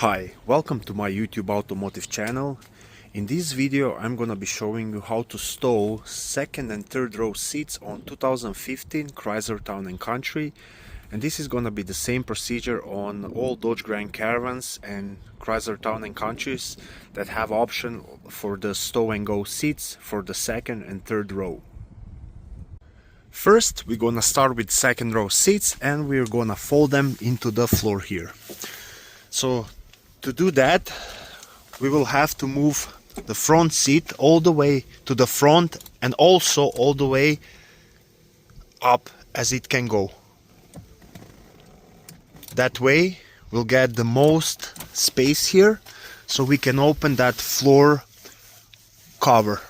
Hi, welcome to my YouTube automotive channel. In this video I'm gonna be showing you how to stow second and third row seats on 2015 Chrysler Town & Country, and this is gonna be the same procedure on all Dodge Grand Caravans and Chrysler Town & Countries that have option for the Stow'N'Go seats for the second and third row. First we're gonna start with second row seats and we're gonna fold them into the floor here. So to do that, we will have to move the front seat all the way to the front and also all the way up as it can go. That way we'll get the most space here so we can open that floor cover.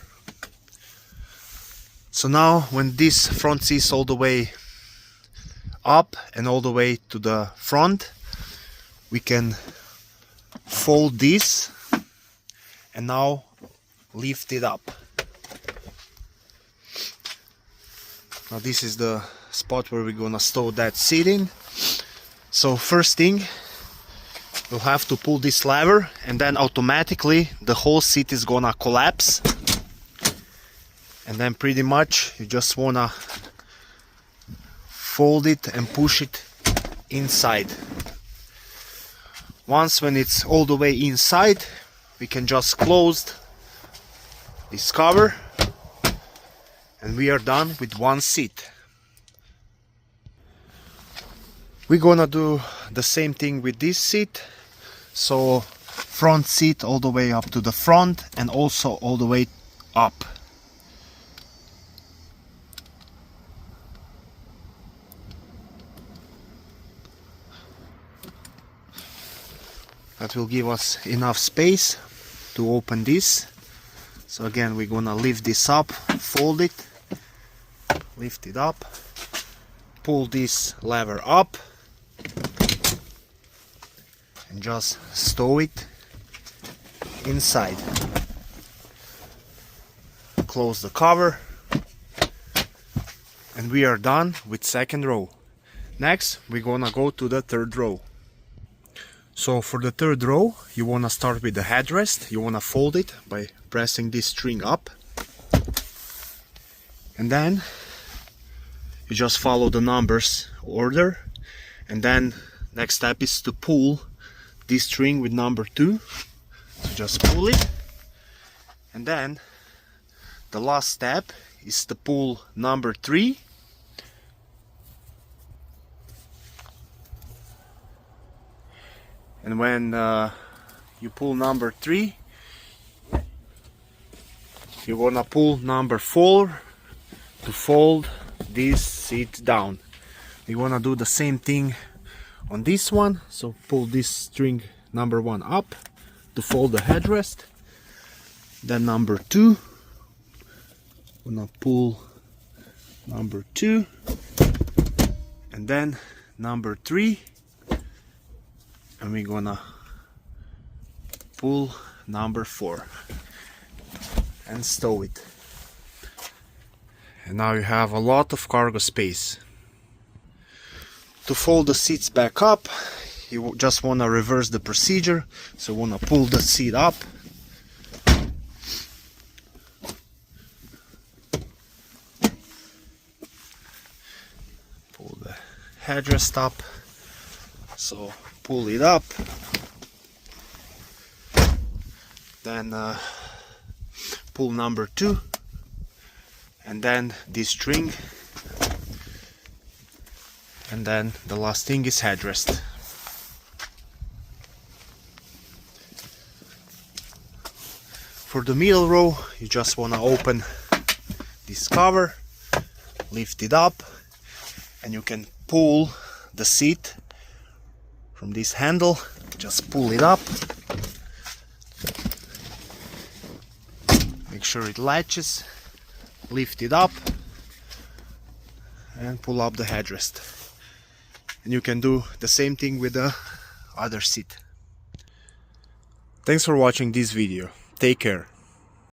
So now when this front seat is all the way up and all the way to the front, we can fold this and now lift it up. Now this is the spot where we're gonna stow that seat in. So first thing, we'll have to pull this lever and then automatically the whole seat is gonna collapse. And then pretty much you just wanna fold it and push it inside. Once when it's all the way inside, we can just close this cover and we are done with one seat. We're gonna do the same thing with this seat. So front seat all the way up to the front and also all the way up. That will give us enough space to open this. So again, we're gonna lift this up, fold it, lift it up, pull this lever up and just stow it inside. Close the cover and we are done with second row. Next we're gonna go to the third row. So for the third row, you want to start with the headrest. You want to fold it by pressing this string up. And then you just follow the numbers order. And then next step is to pull this string with number 2. So just pull it. And then the last step is to pull number 3. And when you pull number 3, you wanna pull number 4 to fold this seat down. You wanna do the same thing on this one. So pull this string number 1 up to fold the headrest. Then number 2, wanna pull number 2, and then number 3. And we're gonna pull number 4 and stow it. And now you have a lot of cargo space. To fold the seats back up, you just wanna reverse the procedure. So you wanna pull the seat up. Pull the headrest up. So pull it up, then pull number 2, and then this string, and then the last thing is headrest. For the middle row, you just want to open this cover, lift it up, and you can pull the seat from this handle. Just pull it up, make sure it latches, lift it up and pull up the headrest. And you can do the same thing with the other seat. Thanks for watching this video. Take care.